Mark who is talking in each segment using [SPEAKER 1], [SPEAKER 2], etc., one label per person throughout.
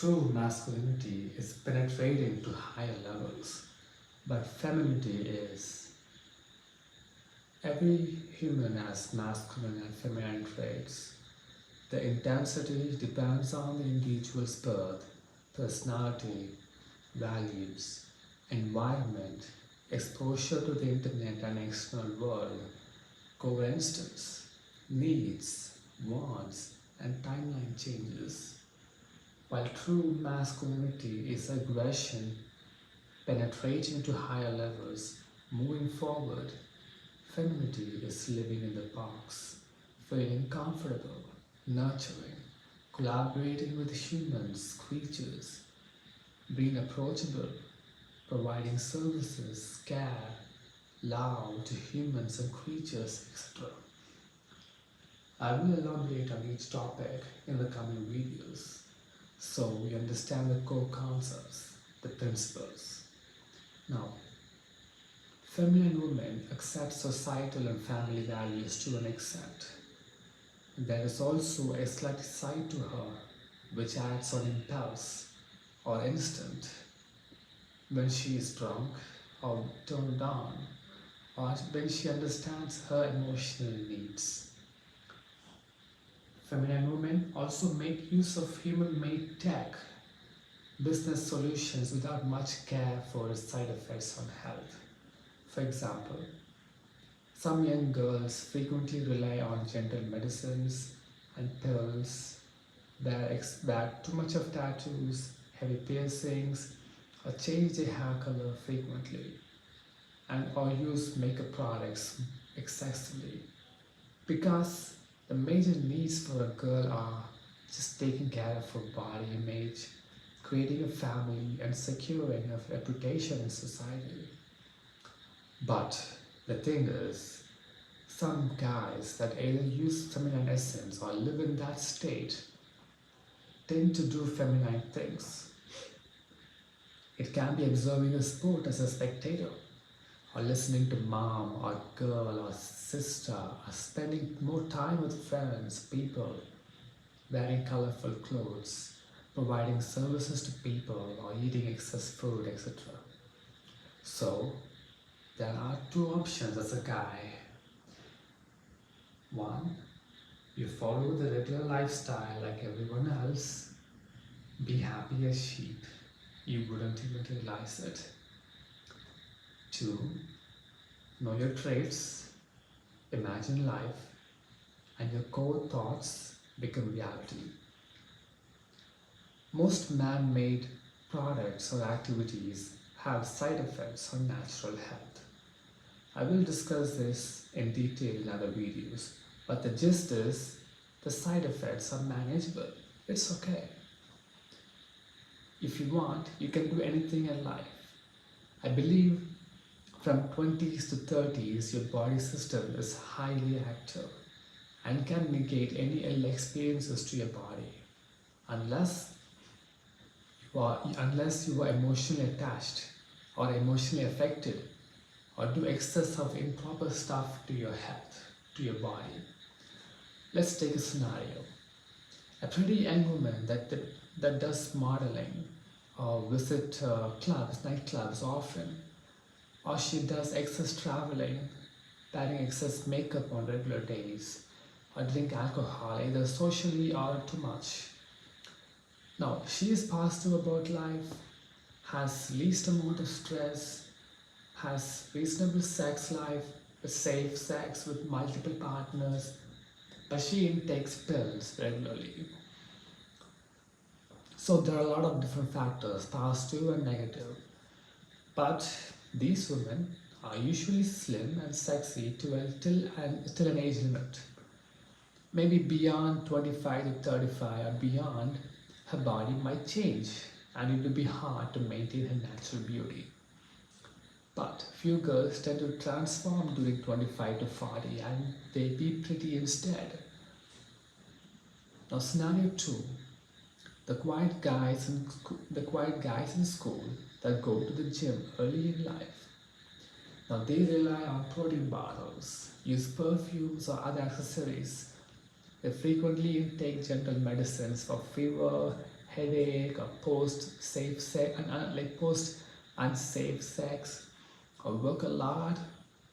[SPEAKER 1] True masculinity is penetrating to higher levels, but femininity is. Every human has masculine and feminine traits. The intensity depends on the individual's birth, personality, values, environment, exposure to the internet and external world, coincidence, needs, wants, and timeline changes. While true masculinity is aggression, penetrating to higher levels, moving forward, femininity is living in the box, feeling comfortable, nurturing, collaborating with humans, creatures, being approachable, providing services, care, love to humans and creatures, etc. I will elaborate on each topic in the coming videos so we understand the core concepts, the principles. Now, feminine women accept societal and family values to an extent. There is also a slight side to her which acts on impulse or instinct when she is drunk or turned on or when she understands her emotional needs. Feminine women also make use of human-made tech, business solutions without much care for its side effects on health. For example, some young girls frequently rely on gentle medicines and pills, wear too much of tattoos, heavy piercings, or change their hair color frequently, and or use makeup products excessively because the major needs for a girl are just taking care of her body image, creating a family, and securing her reputation in society. But the thing is, some guys that either use feminine essence or live in that state tend to do feminine things. It can be observing a sport as a spectator, or listening to mom or girl or sister, or spending more time with friends, people, wearing colorful clothes, providing services to people, or eating excess food, etc. So, there are two options as a guy. One, you follow the regular lifestyle like everyone else, be happy as sheep, you wouldn't even realize it. Two, know your traits, imagine life, and your core thoughts become reality. Most man-made products or activities have side effects on natural health. I will discuss this in detail in other videos, but the gist is the side effects are manageable. It's okay. If you want, you can do anything in life. I believe from 20s to 30s, your body system is highly active and can negate any ill experiences to your body unless unless you are emotionally attached or emotionally affected or do excess of improper stuff to your health, to your body. Let's take a scenario. A pretty young woman that does modeling or visit clubs, nightclubs often, or she does excess traveling, wearing excess makeup on regular days, or drink alcohol either socially or too much. Now, she is positive about life, has least amount of stress, has reasonable sex life, safe sex with multiple partners, but she intakes pills regularly. So there are a lot of different factors, positive and negative. But these women are usually slim and sexy till an age limit. Maybe beyond 25 to 35 or beyond, her body might change and it will be hard to maintain her natural beauty. But few girls tend to transform during 25 to 40 and they be pretty instead. Now scenario 2. The quiet guys in school that go to the gym early in life. Now they rely on protein bottles, use perfumes or other accessories. They frequently intake gentle medicines for fever, headache, or post safe sex, like post unsafe sex, or work a lot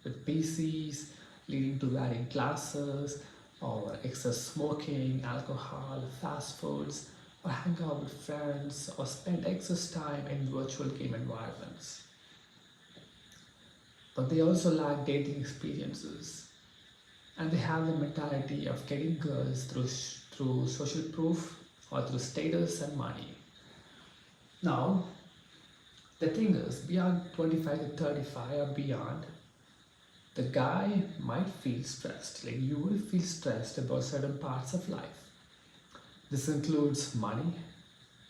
[SPEAKER 1] with PCs, leading to wearing glasses, or excess smoking, alcohol, fast foods, or hang out with friends, or spend excess time in virtual game environments. But they also lack dating experiences, and they have the mentality of getting girls through social proof or through status and money. Now, the thing is, beyond 25 to 35 or beyond, the guy might feel stressed. Like you will feel stressed about certain parts of life. This includes money,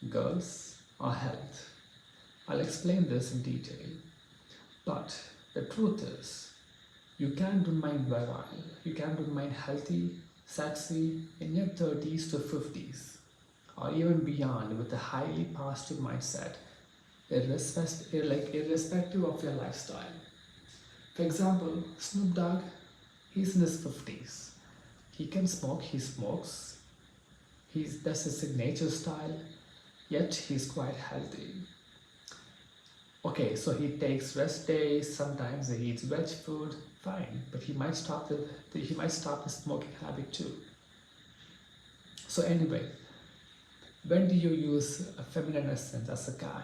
[SPEAKER 1] girls, or health. I'll explain this in detail. But the truth is, you can remain virile, you can remain healthy, sexy in your 30s to 50s, or even beyond with a highly positive mindset, irrespective of your lifestyle. For example, Snoop Dogg, he's in his 50s. He can smoke, he smokes, that's his signature style, yet he's quite healthy. Okay, so he takes rest days, sometimes he eats veg food, fine, but he might stop the smoking habit too. So anyway, when do you use a feminine essence as a guy?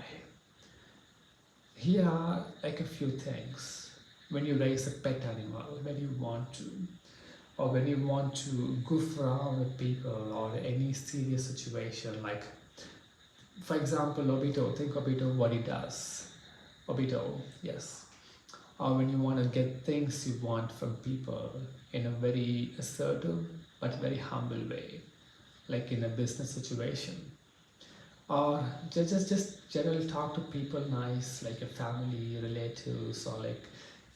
[SPEAKER 1] Here are like a few things. When you raise a pet animal, when you want to, or when you want to goof around with people or any serious situation, like for example, Obito, think Obito what he does. Obito, yes. Or when you want to get things you want from people in a very assertive but very humble way, like in a business situation. Or just generally talk to people nice, like your family, relatives, or like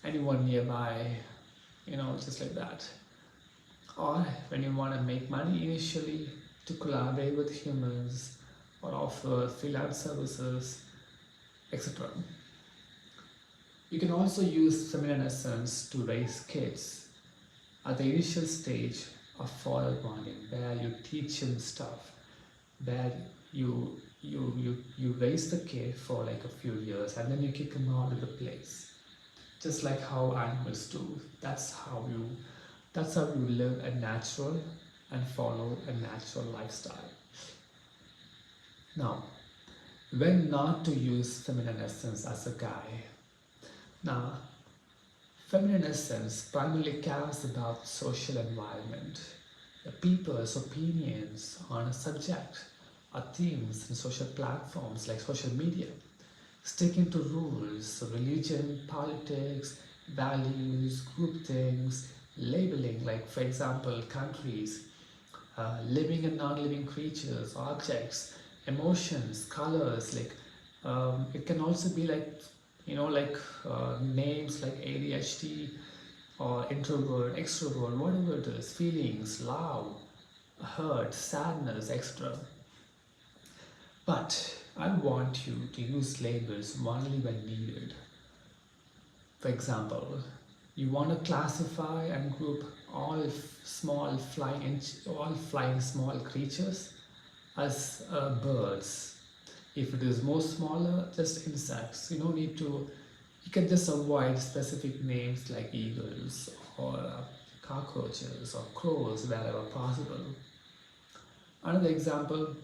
[SPEAKER 1] anyone nearby, just like that. Or when you want to make money initially to collaborate with humans or offer freelance services, etc. You can also use feminine essence to raise kids at the initial stage of father bonding, where you teach him stuff, where you raise the kid for like a few years and then you kick him out of the place, just like how animals do. That's how you live a natural and follow a natural lifestyle. Now, when not to use feminine essence as a guy. Now, feminine essence primarily cares about social environment, the people's opinions on a subject or themes in social platforms like social media, sticking to rules, religion, politics, values, group things, labeling, like for example, countries, living and non-living creatures, objects, emotions, colors, like it can also be like names like ADHD or introvert, extrovert, whatever it is, feelings, love, hurt, sadness, etc. But I want you to use labels only when needed. For example, you want to classify and group all flying small creatures as birds. If it is more smaller, just insects. You can just avoid specific names like eagles or cockroaches or crows wherever possible. Another example,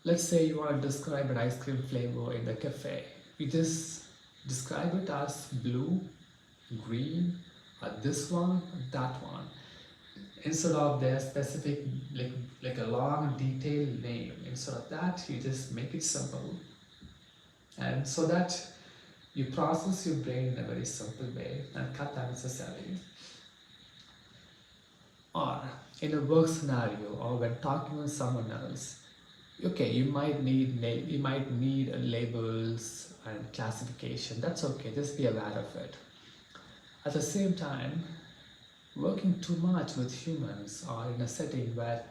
[SPEAKER 1] let's say you want to describe an ice cream flavor in the cafe. You just describe it as blue, green, or this one, that one. Instead of their specific, like a long detailed name, instead of that, you just make it simple. And so that you process your brain in a very simple way and cut unnecessary. Or in a work scenario or when talking with someone else, okay, you might need labels and classification. That's okay, just be aware of it. At the same time, working too much with humans or in a setting where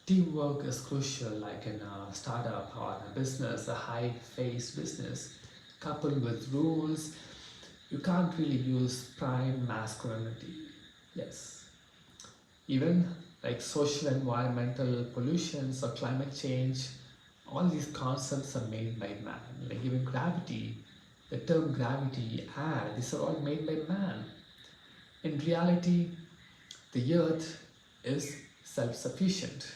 [SPEAKER 1] teamwork is crucial, like in a startup or a business, a high-paced business, coupled with rules, you can't really use prime masculinity. Yes. Even like social environmental pollutions or climate change All these concepts are made by man. Like even gravity, the term gravity, air, these are all made by man. In reality, the earth is self-sufficient.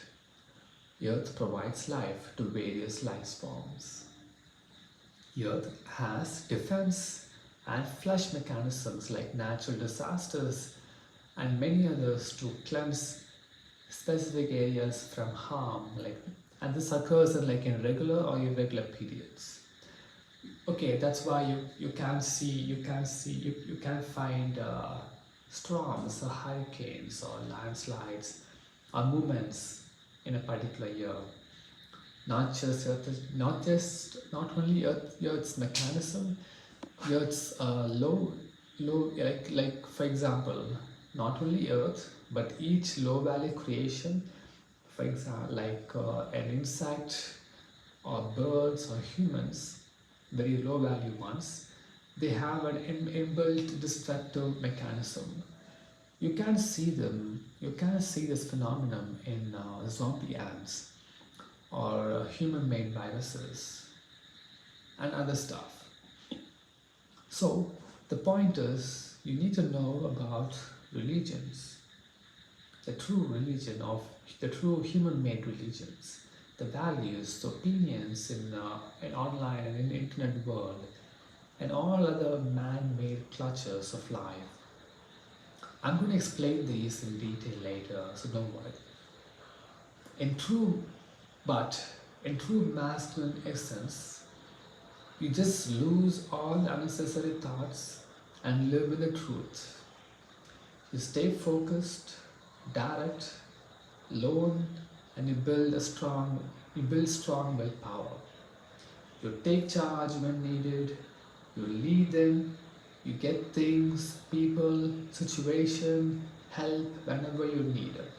[SPEAKER 1] Earth provides life to various life forms. Earth has defense and flush mechanisms like natural disasters and many others to cleanse specific areas from harm, and this occurs in regular or irregular periods. Okay, that's why you can find storms or hurricanes or landslides or movements in a particular year. Not only Earth's mechanism, Earth's like for example, not only Earth but each low value creation, for example, an insect or birds or humans, very low value ones, they have an inbuilt destructive mechanism. You can see them. You can see this phenomenon in zombie ants or human-made viruses and other stuff. So the point is, you need to know about religions, the true religion of the true human-made religions, the values, the opinions in online and in the internet world, and all other man-made clutches of life. I'm going to explain these in detail later, so don't worry. In true masculine essence, you just lose all unnecessary thoughts and live with the truth. You stay focused, direct, lone, and you build strong willpower. You take charge when needed, you lead them, you get things, people, situation, help whenever you need it.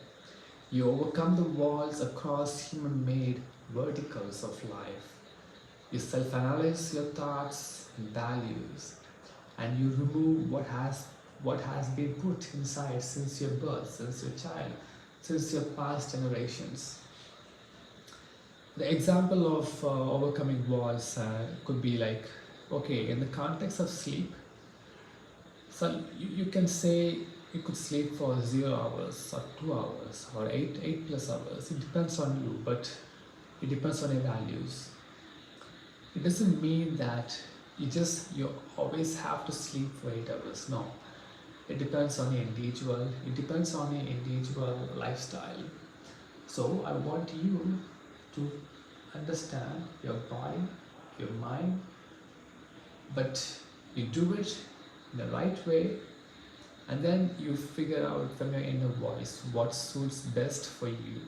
[SPEAKER 1] You overcome the walls across human-made verticals of life. You self-analyze your thoughts and values, and you remove what has been put inside since your birth, since your child, since your past generations. The example of overcoming walls could be like, okay, in the context of sleep, so you can say you could sleep for 0 hours or 2 hours or 8 plus hours. It depends on you, but it depends on your values. It doesn't mean that you always have to sleep for 8 hours. No, it depends on your individual. It depends on your individual lifestyle. So I want you to understand your body, your mind, but you do it in the right way, and then you figure out from your inner voice what suits best for you.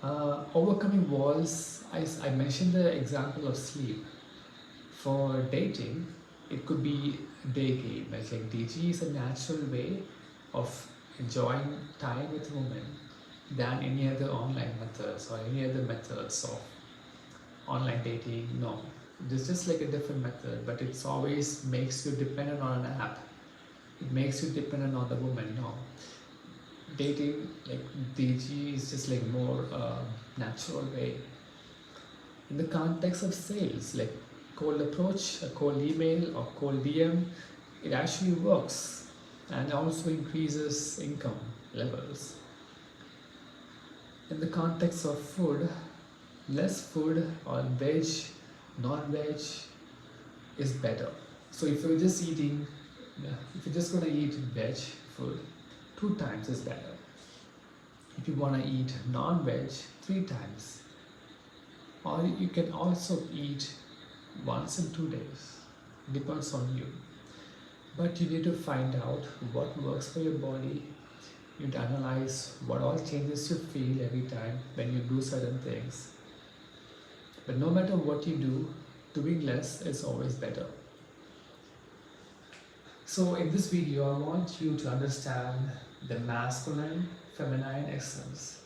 [SPEAKER 1] Overcoming walls, I mentioned the example of sleep. For dating, it could be day game. Like DG is a natural way of enjoying time with women than any other online methods or any other methods of online dating. No, it's just like a different method, but it's always makes you dependent on an app. It makes you dependent on the woman. No, dating like DG is just like more natural way. In the context of sales, like cold approach, a cold email or cold DM, it actually works and also increases income levels. In the context of food, less food or veg, non-veg is better. So if you're just going to eat veg food, 2 times is better. If you want to eat non-veg, 3 times. Or you can also eat once in 2 days. Depends on you. But you need to find out what works for your body. You need to analyze what all changes you feel every time when you do certain things. But no matter what you do, doing less is always better. So in this video, I want you to understand the masculine, feminine essence,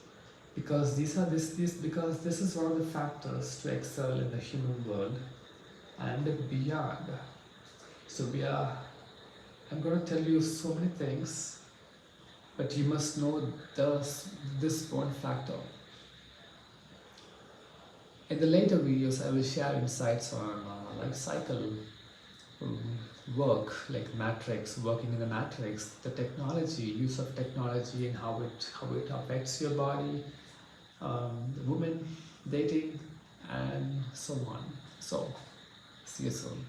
[SPEAKER 1] because this is one of the factors to excel in the human world and beyond. So I'm going to tell you so many things, but you must know this one factor. In the later videos, I will share insights on like cycle work, like matrix, working in the matrix, the technology, use of technology, and how it affects your body, women dating, and so on. So see you soon.